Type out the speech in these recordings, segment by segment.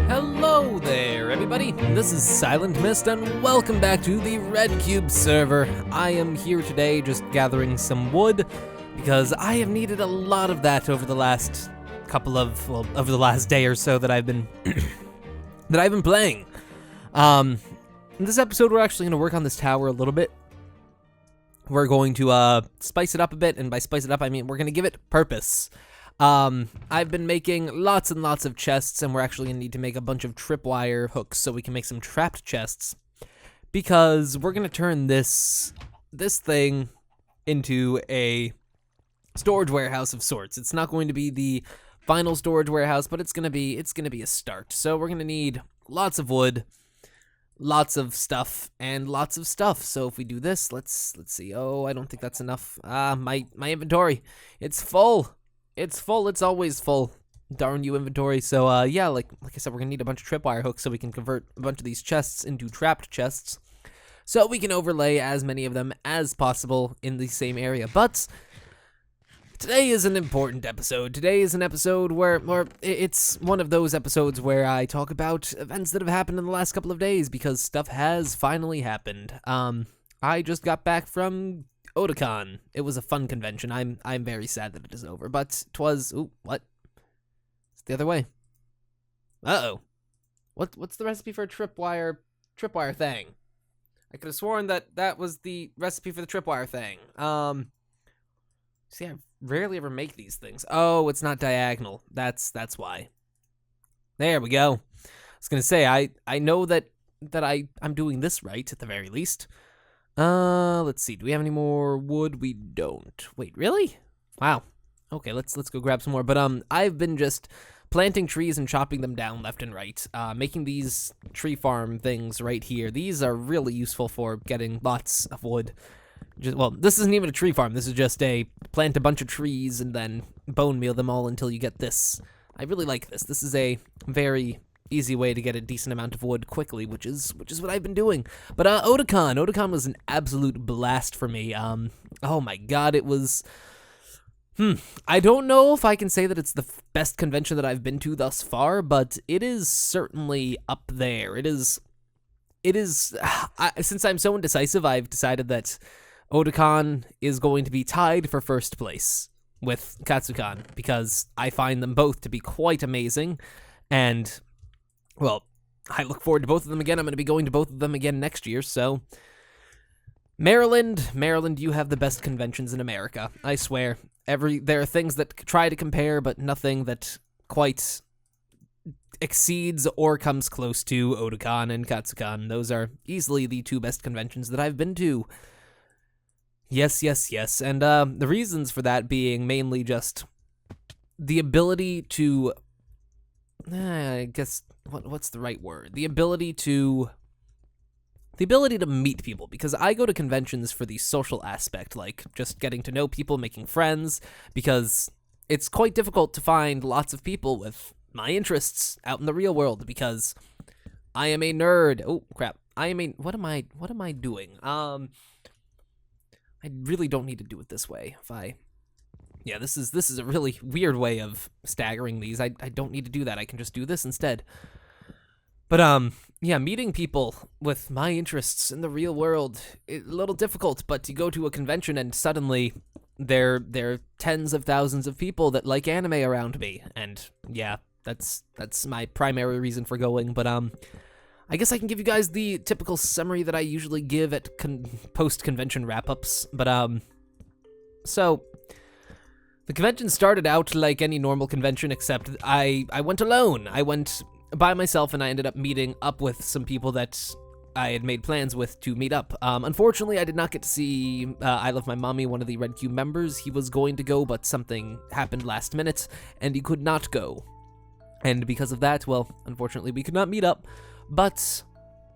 Hello there, everybody. This is Silent Mist, and welcome back to the RedCubed server. I am here today just gathering some wood, because I have needed a lot of that over the last over the last day or so that I've been playing. In this episode, we're actually going to work on this tower a little bit. We're going to spice it up a bit, and by spice it up, I mean we're going to give it purpose. I've been making lots and lots of chests, and we're actually going to need to make a bunch of tripwire hooks so we can make some trapped chests, because we're going to turn this thing into a storage warehouse of sorts. It's not going to be the final storage warehouse, but it's going to be a start. So we're going to need lots of wood, lots of stuff, and lots of stuff. So if we do this, let's see. Oh, I don't think that's enough. My inventory, it's full. It's full. It's always full. Darn you, inventory. So yeah, like I said, we're gonna need a bunch of tripwire hooks so we can convert a bunch of these chests into trapped chests, so we can overlay as many of them as possible in the same area. But today is an important episode. Today is an episode where it's one of those episodes where I talk about events that have happened in the last couple of days, because stuff has finally happened. I just got back from Odon. It was a fun convention. I'm very sad that it is over, but 'twas. Ooh, what? It's the other way. Uh-oh. What's the recipe for a tripwire thing? I could have sworn that was the recipe for the tripwire thing. See, I rarely ever make these things. Oh, it's not diagonal. That's why. There we go. I was gonna say I know that I'm doing this right at the very least. Let's see. Do we have any more wood? We don't. Wait, really? Wow. Okay, let's go grab some more. But I've been just planting trees and chopping them down left and right. Making these tree farm things right here. These are really useful for getting lots of wood. Well, this isn't even a tree farm. This is just plant a bunch of trees and then bone meal them all until you get this. I really like this. This is a very easy way to get a decent amount of wood quickly, which is what I've been doing. But Odon was an absolute blast for me. Oh my god, it was. I don't know if I can say that it's the best convention that I've been to thus far, but it is certainly up there. It is. Since I'm so indecisive, I've decided that Odon is going to be tied for first place with Katsukan, because I find them both to be quite amazing, and well, I look forward to both of them again. I'm going to be going to both of them again next year, so Maryland, you have the best conventions in America. I swear. There are things that try to compare, but nothing that quite exceeds or comes close to Odon and Katsukan. Those are easily the two best conventions that I've been to. Yes. And the reasons for that being mainly just the ability to, I guess, what's the right word? The ability to meet people, because I go to conventions for the social aspect, like just getting to know people, making friends, because it's quite difficult to find lots of people with my interests out in the real world, because I am a nerd. Oh crap. What am I doing? I really don't need to do it this way. Yeah, this is a really weird way of staggering these. I don't need to do that. I can just do this instead. But yeah, meeting people with my interests in the real world, it's a little difficult, but you go to a convention and suddenly there are tens of thousands of people that like anime around me, and yeah, that's my primary reason for going. But I guess I can give you guys the typical summary that I usually give at post-convention wrap-ups. But so the convention started out like any normal convention, except I went alone. I went by myself, and I ended up meeting up with some people that I had made plans with to meet up. Unfortunately, I did not get to see I Love My Mommy, one of the RedCubed members. He was going to go, but something happened last minute, and he could not go. And because of that, well, unfortunately, we could not meet up. But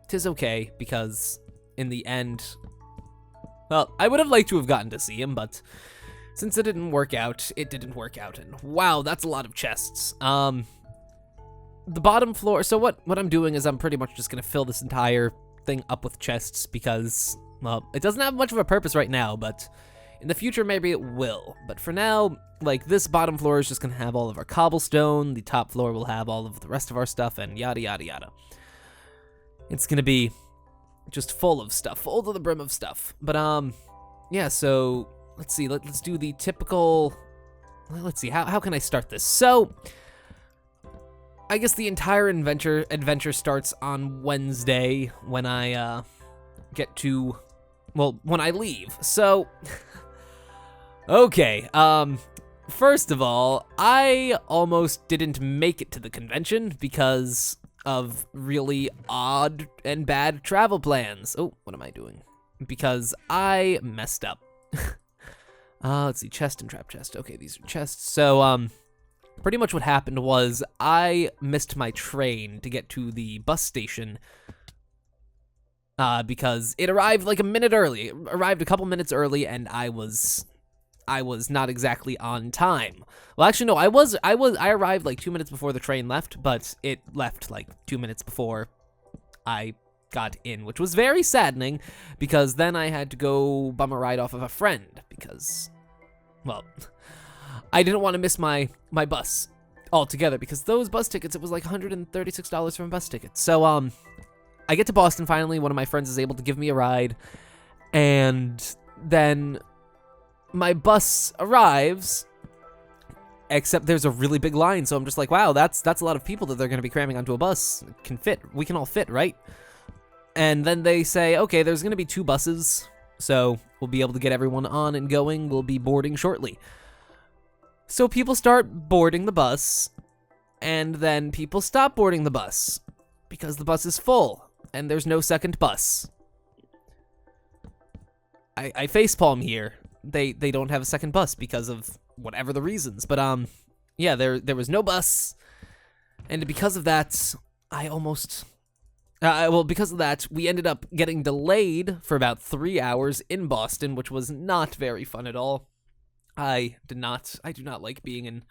'tis okay, because in the end, well, I would have liked to have gotten to see him, but since it didn't work out, it didn't work out. And wow, that's a lot of chests. The bottom floor, so what I'm doing is I'm pretty much just gonna fill this entire thing up with chests, because well, it doesn't have much of a purpose right now, but in the future, maybe it will. But for now, like, this bottom floor is just gonna have all of our cobblestone, the top floor will have all of the rest of our stuff, and yada yada yada. It's gonna be just full of stuff, full to the brim of stuff. But, yeah, so, let's see, let's do the typical, let's see, how can I start this? So, I guess the entire adventure starts on Wednesday when I, get to, well, when I leave. So, okay, first of all, I almost didn't make it to the convention because of really odd and bad travel plans. Oh, what am I doing? Because I messed up. Let's see, chest and trap chest. Okay, these are chests. So, pretty much what happened was I missed my train to get to the bus station because it arrived like a minute early. It arrived a couple minutes early, and I was not exactly on time. Well, actually, no, I arrived like 2 minutes before the train left, but it left like 2 minutes before I got in, which was very saddening because then I had to go bum a ride off of a friend because, well, I didn't want to miss my bus altogether because those bus tickets, it was like $136 for a bus ticket. So, I get to Boston finally, one of my friends is able to give me a ride, and then my bus arrives, except there's a really big line, so I'm just like, wow, that's a lot of people that they're going to be cramming onto a bus. It can fit. We can all fit, right? And then they say, okay, there's going to be 2 buses, so we'll be able to get everyone on and going. We'll be boarding shortly. So people start boarding the bus, and then people stop boarding the bus because the bus is full, and there's no second bus. I facepalm here. They don't have a second bus because of whatever the reasons. But, yeah, there was no bus, and because of that, I almost... well, because of that, we ended up getting delayed for about 3 hours in Boston, which was not very fun at all. I do not like being in...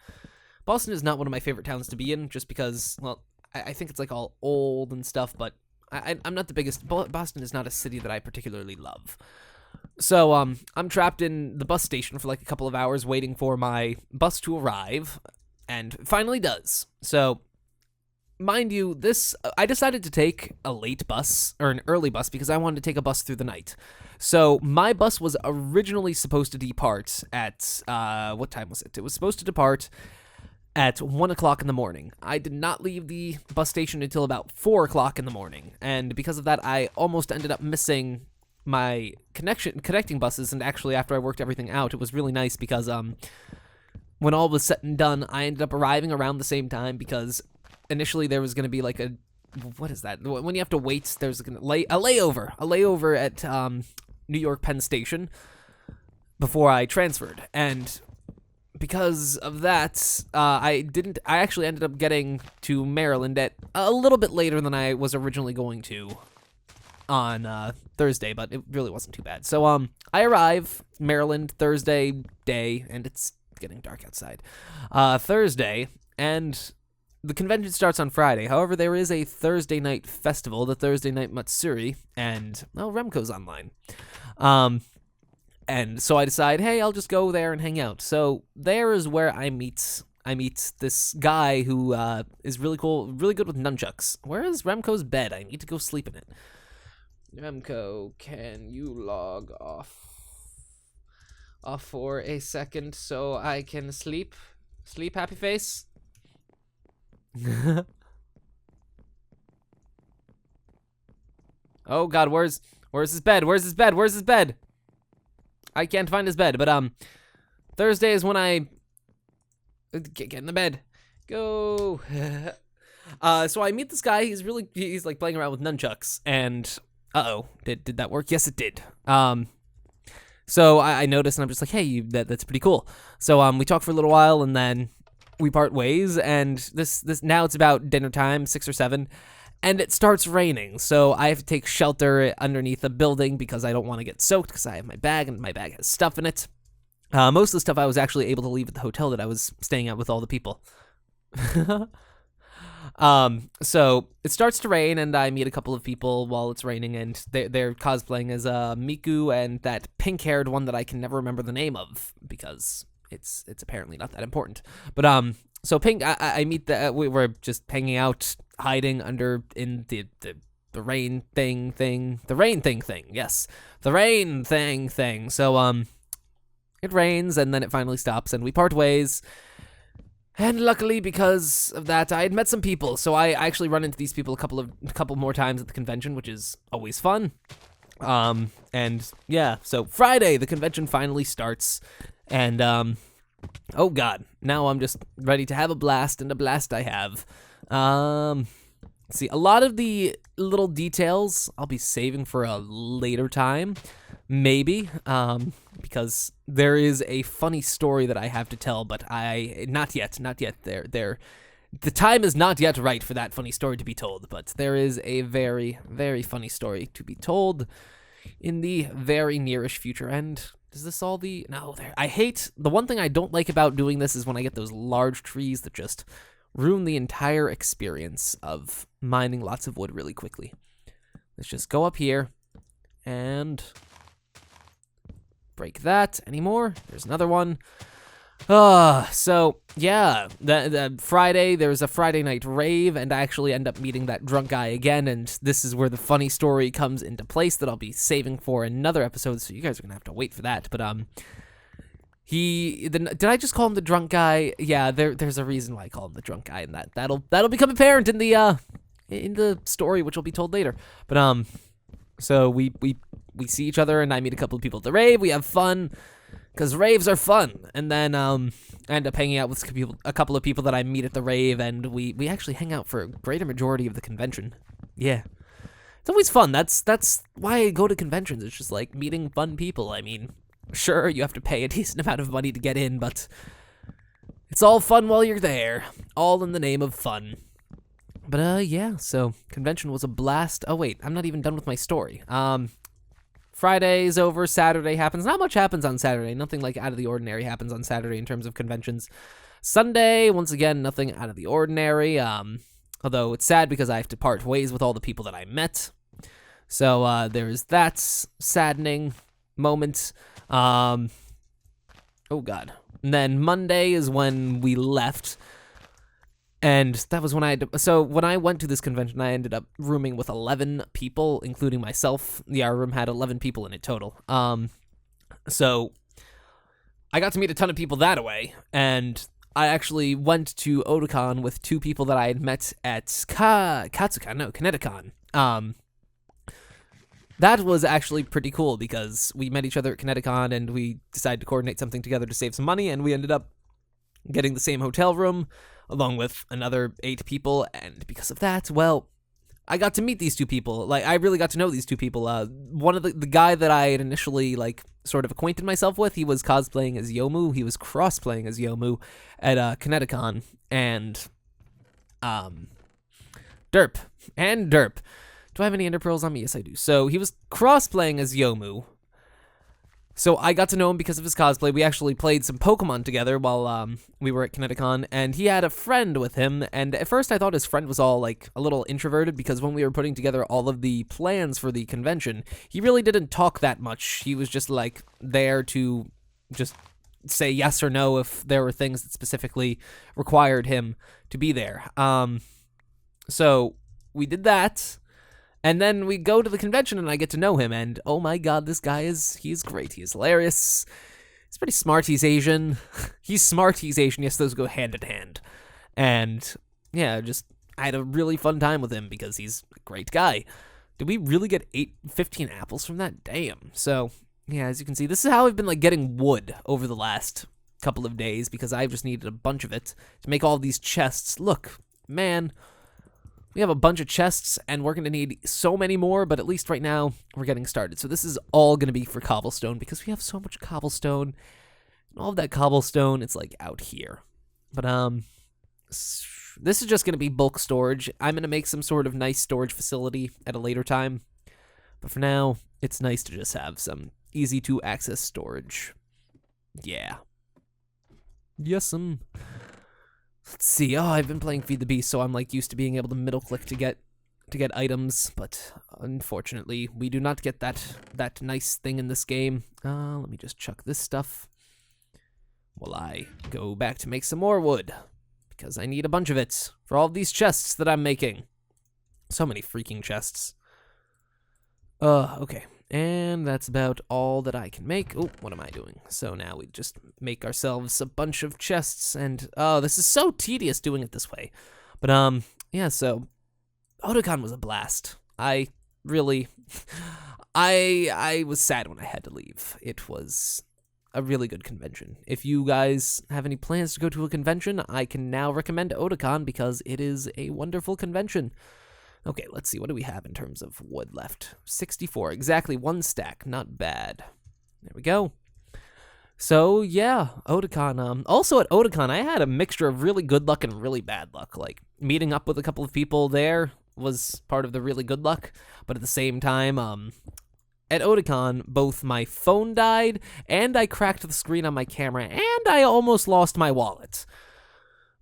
Boston is not one of my favorite towns to be in, just because, well, I think it's like all old and stuff, but I'm not the biggest... Boston is not a city that I particularly love. So, I'm trapped in the bus station for like a couple of hours waiting for my bus to arrive, and finally does. So, mind you, I decided to take a late bus, or an early bus, because I wanted to take a bus through the night. So, my bus was originally supposed to depart at, what time was it? It was supposed to depart at 1 o'clock in the morning. I did not leave the bus station until about 4 o'clock in the morning, and because of that, I almost ended up missing my connecting buses, and actually, after I worked everything out, it was really nice because, when all was said and done, I ended up arriving around the same time because initially there was going to be like a, what is that? When you have to wait, there's a layover at New York Penn Station before I transferred. And because of that, I actually ended up getting to Maryland at a little bit later than I was originally going to on Thursday, but it really wasn't too bad. So I arrive Maryland Thursday day, and it's getting dark outside. Thursday, and the convention starts on Friday. However, there is a Thursday night festival, the Thursday night Matsuri, and, well, Remco's online. And so I decide, hey, I'll just go there and hang out. So there is where I meet this guy who is really cool, really good with nunchucks. Where is Remco's bed? I need to go sleep in it. Remco, can you log off for a second so I can sleep? Sleep, happy face? Oh god, where's his bed? Where's his bed? Where's his bed? I can't find his bed, but Thursday is when I get in the bed. Go. So I meet this guy. He's like playing around with nunchucks, and did that work? Yes, it did. So I noticed, and I'm just like, hey, that's pretty cool. So we talk for a little while, and then we part ways, and this now it's about dinner time, 6 or 7, and it starts raining. So I have to take shelter underneath a building because I don't want to get soaked because I have my bag, and my bag has stuff in it. Most of the stuff I was actually able to leave at the hotel that I was staying at with all the people. So it starts to rain, and I meet a couple of people while it's raining, and they're cosplaying as Miku and that pink-haired one that I can never remember the name of because it's apparently not that important. But so Pink, I meet we were just hanging out, hiding under in the rain thing. Yes, the rain thing. So it rains, and then it finally stops, and we part ways. And luckily, because of that, I had met some people, so I actually run into these people a couple more times at the convention, which is always fun. And yeah, so Friday, the convention finally starts, and oh god, now I'm just ready to have a blast, and a blast I have. See, a lot of the little details I'll be saving for a later time, maybe, because there is a funny story that I have to tell, but not yet. The time is not yet right for that funny story to be told, but there is a very, very funny story to be told in the very nearish future. And is this all the... No, the one thing I don't like about doing this is when I get those large trees that just ruin the entire experience of mining lots of wood really quickly. Let's just go up here and break that. Any more? There's another one. So yeah, the Friday, there was a Friday night rave, and I actually end up meeting that drunk guy again, and this is where the funny story comes into place that I'll be saving for another episode, so you guys are gonna have to wait for that. But did I just call him the drunk guy? Yeah, there's a reason why I call him the drunk guy, and that'll become apparent in the story, which will be told later. But so we see each other, and I meet a couple of people at the rave. We have fun, because raves are fun. And then I end up hanging out with a couple of people that I meet at the rave, and we actually hang out for a greater majority of the convention. Yeah. It's always fun. That's why I go to conventions. It's just like meeting fun people. I mean, sure, you have to pay a decent amount of money to get in, but it's all fun while you're there. All in the name of fun. But yeah, so convention was a blast. Oh wait, I'm not even done with my story. Friday's over, Saturday happens. Not much happens on Saturday. Nothing like out of the ordinary happens on Saturday in terms of conventions. Sunday, once again, nothing out of the ordinary. Although it's sad because I have to part ways with all the people that I met. So there's that saddening moment. Oh god. And then Monday is when we left. And that was when when I went to this convention, I ended up rooming with 11 people, including myself. Yeah, our room had 11 people in it total. So I got to meet a ton of people that way, and I actually went to Otakon with 2 people that I had met at Kineticon. That was actually pretty cool because we met each other at Kineticon, and we decided to coordinate something together to save some money, and we ended up getting the same hotel room along with another 8 people, and because of that, well, I got to meet these 2 people. Like, I really got to know these 2 people. One of the guy that I had initially, like, sort of acquainted myself with, he was cosplaying as Yomu. He was cross-playing as Yomu at Kineticon, and Derp. Do I have any ender pearls on me? Yes, I do. So he was cross-playing as Yomu. So I got to know him because of his cosplay. We actually played some Pokemon together while we were at Kineticon, and he had a friend with him, and at first I thought his friend was all, like, a little introverted because when we were putting together all of the plans for the convention, he really didn't talk that much. He was just, like, there to just say yes or no if there were things that specifically required him to be there. So we did that. And then we go to the convention, and I get to know him, and oh my god, this guy he's great. He's hilarious. He's pretty smart. He's Asian. He's smart. He's Asian. Yes, those go hand in hand. And yeah, I had a really fun time with him because he's a great guy. Did we really get 15 apples from that? Damn. So yeah, as you can see, this is how I've been like getting wood over the last couple of days because I've just needed a bunch of it to make all these chests. Look, man. We have a bunch of chests, and we're going to need so many more, but at least right now, we're getting started. So this is all going to be for cobblestone, because we have so much cobblestone. And all of that cobblestone, it's, like, out here. But, this is just going to be bulk storage. I'm going to make some sort of nice storage facility at a later time. But for now, it's nice to just have some easy-to-access storage. Yeah. Yes'm. Let's see. Oh, I've been playing Feed the Beast, so I'm like used to being able to middle click to get items, but unfortunately, we do not get that nice thing in this game. Let me just chuck this stuff while I go back to make some more wood, because I need a bunch of it for all of these chests that I'm making. So many freaking chests. Okay. And that's about all that I can make. Oh, what am I doing? So now we just make ourselves a bunch of chests, and oh, this is so tedious doing it this way. But yeah, so Odon was a blast. I really I was sad when I had to leave. It was a really good convention. If you guys have any plans to go to a convention, I can now recommend Odon because it is a wonderful convention. Okay, let's see. What do we have in terms of wood left? 64. Exactly 1 stack. Not bad. There we go. So, yeah, Odon. Also at Odon, I had a mixture of really good luck and really bad luck. Like, meeting up with a couple of people there was part of the really good luck. But at the same time, at Odon, both my phone died, and I cracked the screen on my camera, and I almost lost my wallet.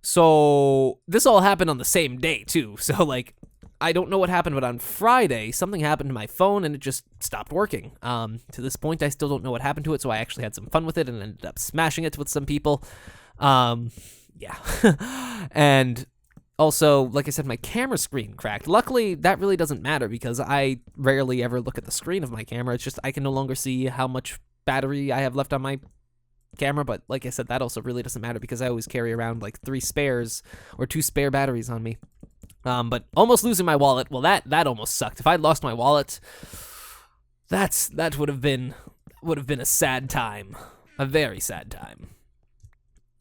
So, this all happened on the same day, too. So, like, I don't know what happened, but on Friday, something happened to my phone and it just stopped working. To this point, I still don't know what happened to it, so I actually had some fun with it and ended up smashing it with some people. Yeah. And also, like I said, my camera screen cracked. Luckily, that really doesn't matter because I rarely ever look at the screen of my camera. It's just I can no longer see how much battery I have left on my camera, but like I said, that also really doesn't matter because I always carry around like 3 spares or 2 spare batteries on me. But almost losing my wallet, well, that almost sucked. If I'd lost my wallet, that would have been a sad time, a very sad time.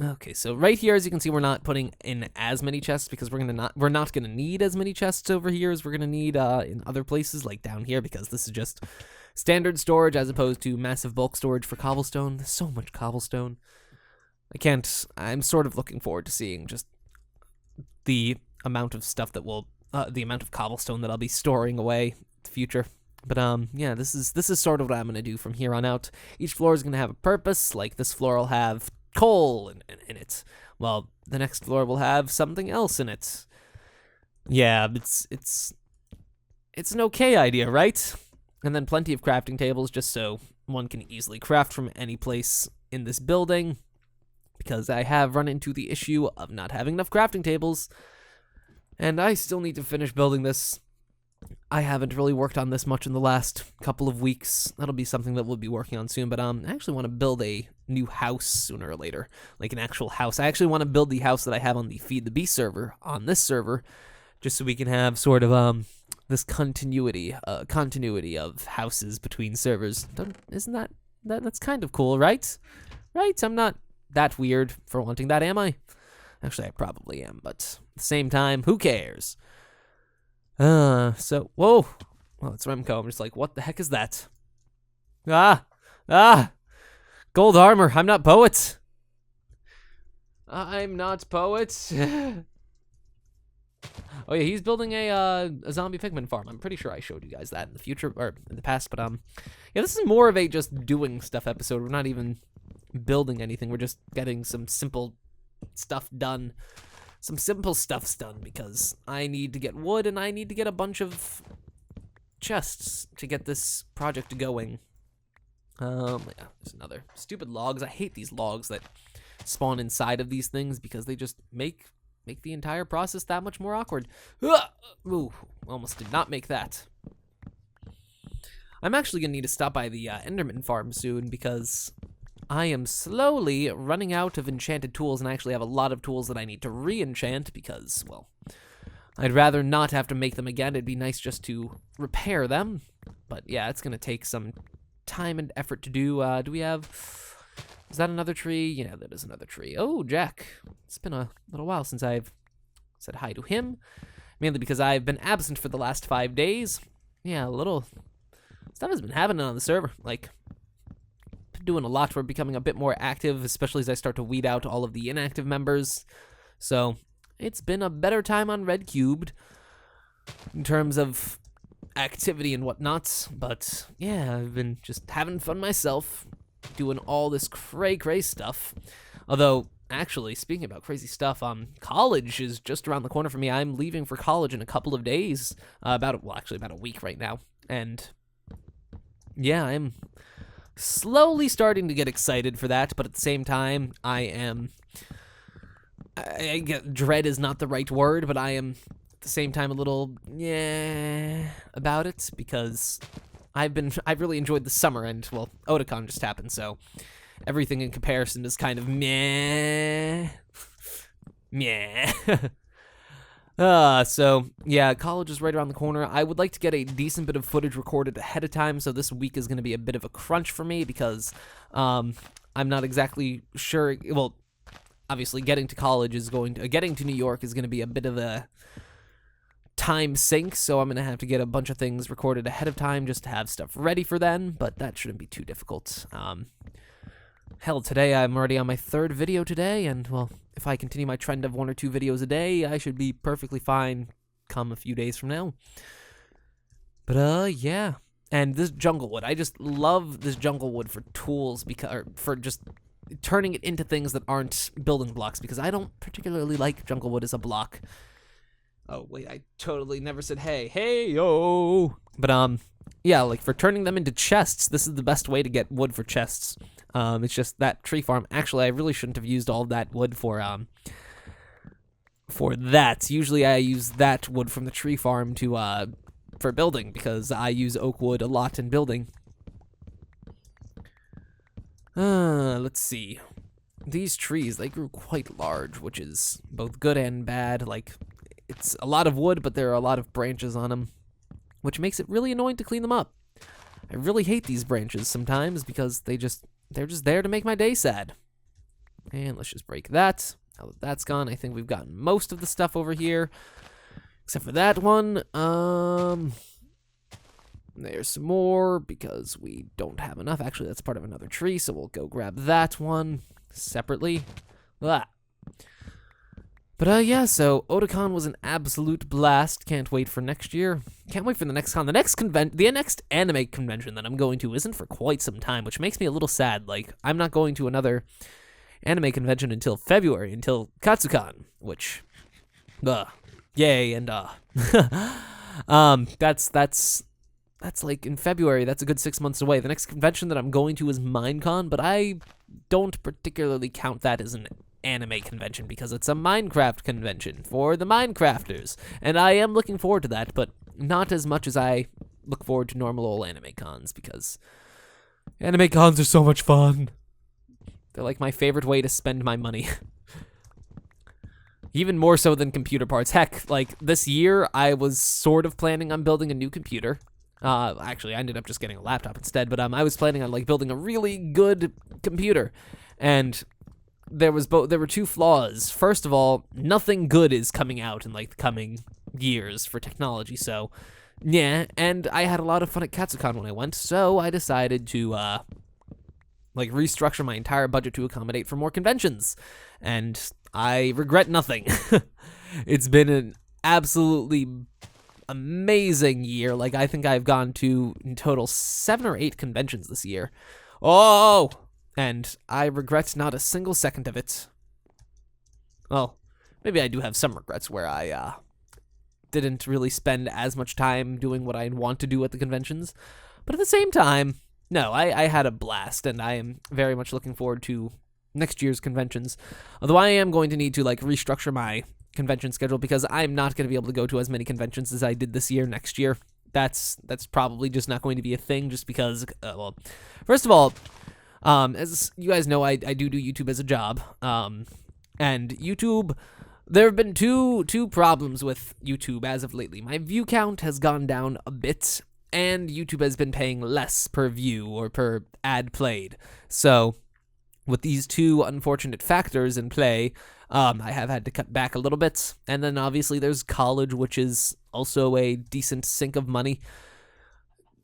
Okay, so right here, as you can see, we're not putting in as many chests because we're not gonna need as many chests over here as we're gonna need in other places like down here because this is just standard storage as opposed to massive bulk storage for cobblestone. There's so much cobblestone. I'm sort of looking forward to seeing just the amount of stuff that will, the amount of cobblestone that I'll be storing away in the future. But yeah, this is sort of what I'm gonna do from here on out. Each floor is gonna have a purpose. Like this floor will have coal in it. Well, the next floor will have something else in it. Yeah, it's an okay idea, right? And then plenty of crafting tables just so one can easily craft from any place in this building. Because I have run into the issue of not having enough crafting tables. And I still need to finish building this. I haven't really worked on this much in the last couple of weeks. That'll be something that we'll be working on soon, but I actually want to build a new house sooner or later. Like an actual house. I actually want to build the house that I have on the Feed the Beast server, on this server, just so we can have sort of this continuity of houses between servers. Isn't that's kind of cool, right? Right? I'm not that weird for wanting that, am I? Actually, I probably am, but at the same time, who cares? So, whoa. Well, it's Remco. I'm just like, what the heck is that? Gold armor. I'm not poet. I'm not poet. Oh yeah, he's building a zombie pigman farm. I'm pretty sure I showed you guys that in the future, or in the past, but yeah, this is more of a just doing stuff episode. We're not even building anything. We're just getting some simple stuff done. Some simple stuff's done because I need to get wood and I need to get a bunch of chests to get this project going. Yeah, there's another stupid logs. I hate these logs that spawn inside of these things because they just make the entire process that much more awkward. Ooh, almost did not make that. I'm actually gonna need to stop by the Enderman farm soon because I am slowly running out of enchanted tools, and I actually have a lot of tools that I need to re-enchant because, well, I'd rather not have to make them again. It'd be nice just to repair them. But yeah, it's going to take some time and effort to do. Do we have... Is that another tree? Yeah, that is another tree. Oh, Jack. It's been a little while since I've said hi to him. Mainly because I've been absent for the last 5 days. Yeah, a little stuff has been happening on the server. Like, doing a lot. We're becoming a bit more active, especially as I start to weed out all of the inactive members. So it's been a better time on RedCubed in terms of activity and whatnot. But yeah, I've been just having fun myself, doing all this cray stuff. Although actually, speaking about crazy stuff, college is just around the corner for me. I'm leaving for college in a couple of days, about a week right now. And yeah, I'm slowly starting to get excited for that, but at the same time, I get dread is not the right word, but I am at the same time a little about it, because I've really enjoyed the summer, and well, Otakon just happened, so everything in comparison is kind of meh. So yeah, college is right around the corner. I would like to get a decent bit of footage recorded ahead of time, so this week is going to be a bit of a crunch for me, because I'm not exactly sure. Well, obviously getting to New York is going to be a bit of a time sink, so I'm going to have to get a bunch of things recorded ahead of time just to have stuff ready for then, but that shouldn't be too difficult. Hell, today I'm already on my 3rd video today, and well, if I continue my trend of 1 or 2 videos a day, I should be perfectly fine come a few days from now. But yeah. And this jungle wood, I just love this jungle wood for tools, or for just turning it into things that aren't building blocks, because I don't particularly like jungle wood as a block. Oh, wait, I totally never said hey, yo. But, yeah, like, for turning them into chests, this is the best way to get wood for chests. It's just that tree farm. Actually, I really shouldn't have used all that wood for that. Usually I use that wood from the tree farm for building, because I use oak wood a lot in building. Let's see. These trees, they grew quite large, which is both good and bad. Like, it's a lot of wood, but there are a lot of branches on them, which makes it really annoying to clean them up. I really hate these branches sometimes, because they're just there to make my day sad. And let's just break that. Now that that's gone, I think we've gotten most of the stuff over here, except for that one. There's some more, because we don't have enough. Actually, that's part of another tree, so we'll go grab that one separately. But yeah, so Otakon was an absolute blast. Can't wait for next year. Can't wait for the next con. The next anime convention that I'm going to isn't for quite some time, which makes me a little sad. Like, I'm not going to another anime convention until February, until Katsucon, which, yay, and that's like in February. That's a good 6 months away. The next convention that I'm going to is Minecon, but I don't particularly count that as an anime convention, because it's a Minecraft convention for the Minecrafters, and I am looking forward to that, but not as much as I look forward to normal old anime cons, because anime cons are so much fun. They're like my favorite way to spend my money. Even more so than computer parts. Heck, like this year I was sort of planning on building a new computer. Actually, I ended up just getting a laptop instead, but I was planning on like building a really good computer, and there were 2 flaws. First of all, nothing good is coming out in like the coming years for technology, so yeah, and I had a lot of fun at Katsucon when I went, so I decided to like restructure my entire budget to accommodate for more conventions, and I regret nothing. It's been an absolutely amazing year. Like, I think I've gone to in total 7 or 8 conventions this year. Oh! And I regret not a single second of it. Well, maybe I do have some regrets where I didn't really spend as much time doing what I want to do at the conventions. But at the same time, no, I had a blast, and I am very much looking forward to next year's conventions. Although I am going to need to like restructure my convention schedule, because I'm not going to be able to go to as many conventions as I did this year next year. That's probably just not going to be a thing, just because, well, first of all, as you guys know, I do YouTube as a job, and YouTube, there have been two problems with YouTube as of lately. My view count has gone down a bit, and YouTube has been paying less per view or per ad played. So, with these 2 unfortunate factors in play, I have had to cut back a little bit, and then obviously there's college, which is also a decent sink of money.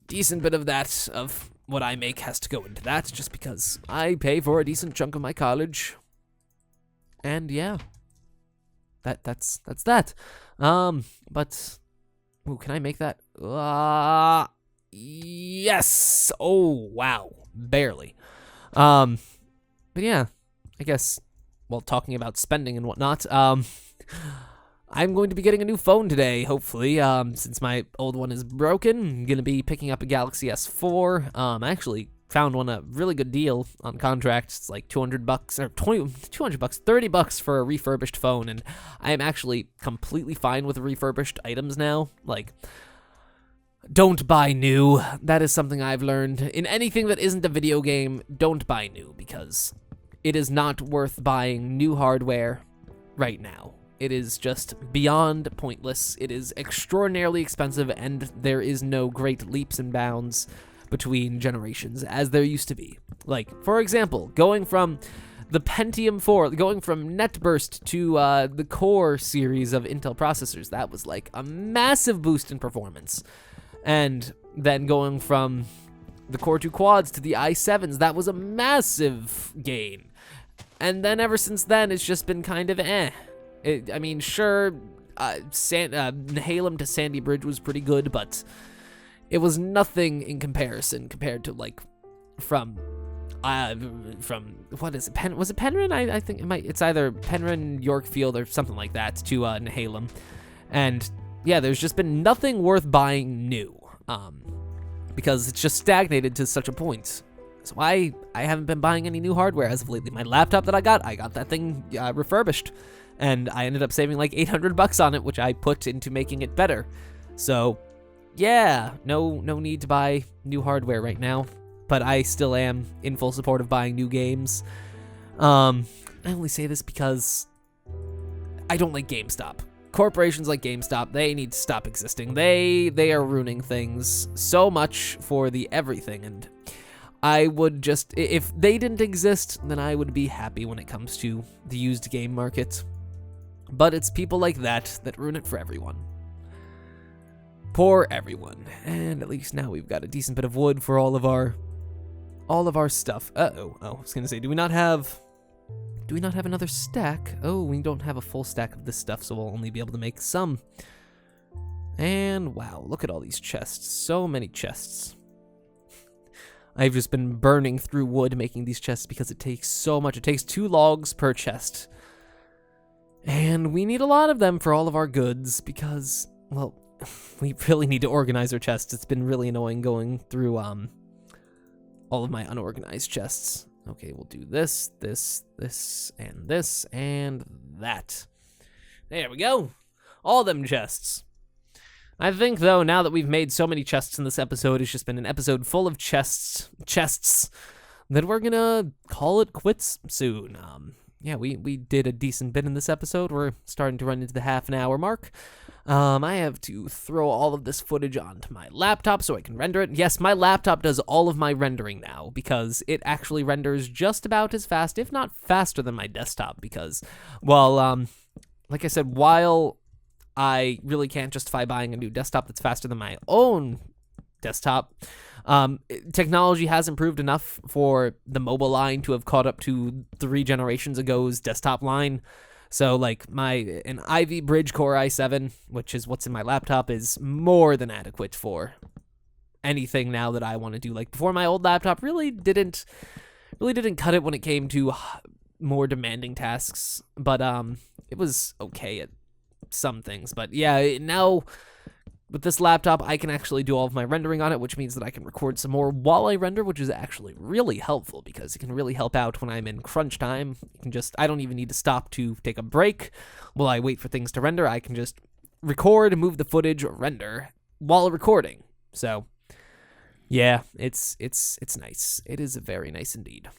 Decent bit of that, of what I make, has to go into that, just because I pay for a decent chunk of my college. And yeah, that's that. But ooh, can I make that? Yes. Oh wow, barely. But yeah, I guess well, talking about spending and whatnot, I'm going to be getting a new phone today, hopefully, since my old one is broken. I'm going to be picking up a Galaxy S4. I actually found one a really good deal on contract. It's like $200 or $200, $30 for a refurbished phone, and I am actually completely fine with refurbished items now. Like, don't buy new. That is something I've learned. In anything that isn't a video game, don't buy new, because it is not worth buying new hardware right now. It is just beyond pointless. It is extraordinarily expensive, and there is no great leaps and bounds between generations as there used to be. Like, for example, going from the Pentium 4, going from NetBurst to the Core series of Intel processors, that was like a massive boost in performance. And then going from the Core 2 quads to the i7s, that was a massive gain. And then ever since then, it's just been kind of eh. I mean, sure, Halem to Sandy Bridge was pretty good, but it was nothing in comparison compared to, like, from what is it? Was it Penryn? I think it's either Penryn, Yorkfield, or something like that to Halem. And yeah, there's just been nothing worth buying new, because it's just stagnated to such a point. So I haven't been buying any new hardware as of lately. My laptop that I got that thing refurbished, and I ended up saving like $800 on it, which I put into making it better. So yeah, no need to buy new hardware right now, but I still am in full support of buying new games. I only say this because I don't like GameStop. Corporations like GameStop, they need to stop existing. They are ruining things so much for the everything, and I would just, if they didn't exist, then I would be happy when it comes to the used game market. But it's people like that ruin it for everyone. Poor everyone. And at least now we've got a decent bit of wood for all of our stuff. Oh, I was gonna say, do we not have another stack? Oh, we don't have a full stack of this stuff, so we'll only be able to make some. And wow, look at all these chests. So many chests. I've just been burning through wood making these chests because it takes so much. It takes 2 logs per chest. And we need a lot of them for all of our goods because, well, we really need to organize our chests. It's been really annoying going through all of my unorganized chests. Okay, we'll do this, and that. There we go. All them chests. I think, though, now that we've made so many chests in this episode, it's just been an episode full of chests, that we're gonna call it quits soon. Yeah, we did a decent bit in this episode. We're starting to run into the half-an-hour mark. I have to throw all of this footage onto my laptop so I can render it. Yes, my laptop does all of my rendering now because it actually renders just about as fast, if not faster than my desktop because, well, like I said, while I really can't justify buying a new desktop that's faster than my own desktop, technology has improved enough for the mobile line to have caught up to 3 generations ago's desktop line. So, like, an Ivy Bridge Core i7, which is what's in my laptop, is more than adequate for anything now that I want to do. Like, before, my old laptop really didn't cut it when it came to more demanding tasks, but it was okay at some things. But yeah, now with this laptop, I can actually do all of my rendering on it, which means that I can record some more while I render, which is actually really helpful because it can really help out when I'm in crunch time. I don't even need to stop to take a break while I wait for things to render. I can just record, move the footage, render while recording. So yeah, it's nice. It is very nice indeed.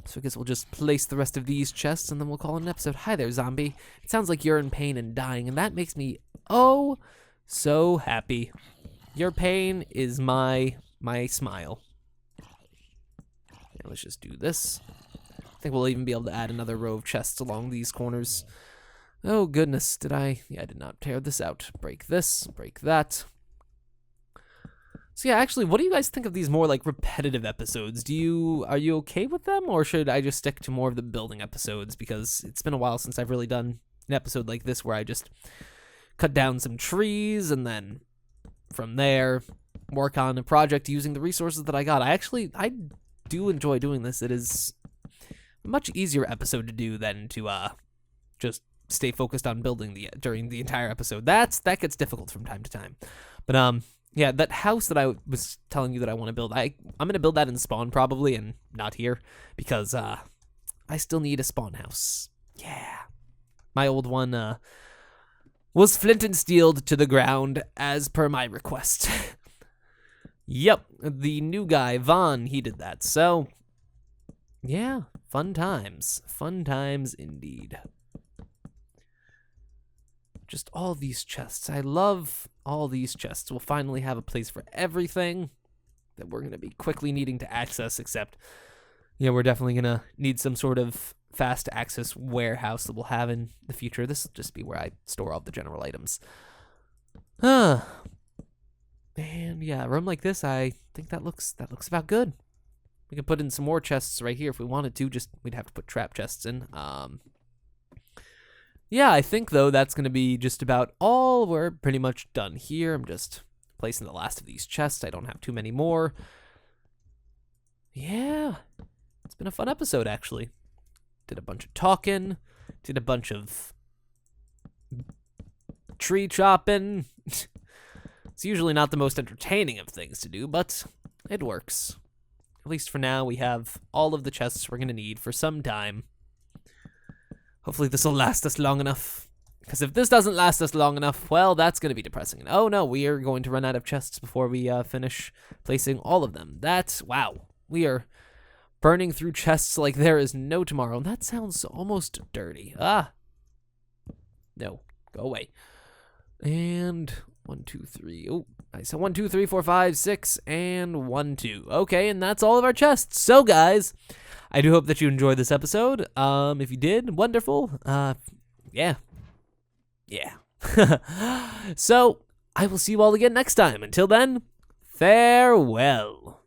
So I guess we'll just place the rest of these chests and then we'll call it an episode. Hi there, zombie. It sounds like you're in pain and dying, and that makes me so happy. Your pain is my smile. Yeah, let's just do this. I think we'll even be able to add another row of chests along these corners. Oh goodness, I did not tear this out. Break this, break that. So yeah, actually, what do you guys think of these more like repetitive episodes? Are you okay with them, or should I just stick to more of the building episodes? Because it's been a while since I've really done an episode like this where I just cut down some trees and then from there work on a project using the resources that I got. I do enjoy doing this. It is much easier episode to do than to just stay focused on building during the entire episode. That gets difficult from time to time. But yeah, that house that I was telling you that I want to build, I'm gonna build that in spawn probably, and not here, because I still need a spawn house. Yeah, my old one was flint and steeled to the ground as per my request. Yep, the new guy, Vaughn, he did that. So, yeah, fun times indeed. Just all these chests. I love all these chests. We'll finally have a place for everything that we're going to be quickly needing to access, except, yeah, we're definitely going to need some sort of fast access warehouse that we'll have in the future. This will just be where I store all the general items. And yeah, a room like this, I think that looks about good. We could put in some more chests right here if we wanted to, just we'd have to put trap chests in. Yeah, I think, though, that's going to be just about all. We're pretty much done here. I'm just placing the last of these chests. I don't have too many more. Yeah, it's been a fun episode, actually. Did a bunch of talking, did a bunch of tree chopping. It's usually not the most entertaining of things to do, but it works. At least for now, we have all of the chests we're going to need for some time. Hopefully this will last us long enough. Because if this doesn't last us long enough, well, that's going to be depressing. And oh no, we are going to run out of chests before we finish placing all of them. Wow. We are burning through chests like there is no tomorrow. And that sounds almost dirty. No, go away. And 1, 2, 3. Oh, I said 1, 2, 3, 4, 5, 6, and 1, 2. Okay, and that's all of our chests. So, guys, I do hope that you enjoyed this episode. If you did, wonderful. Yeah. So, I will see you all again next time. Until then, farewell.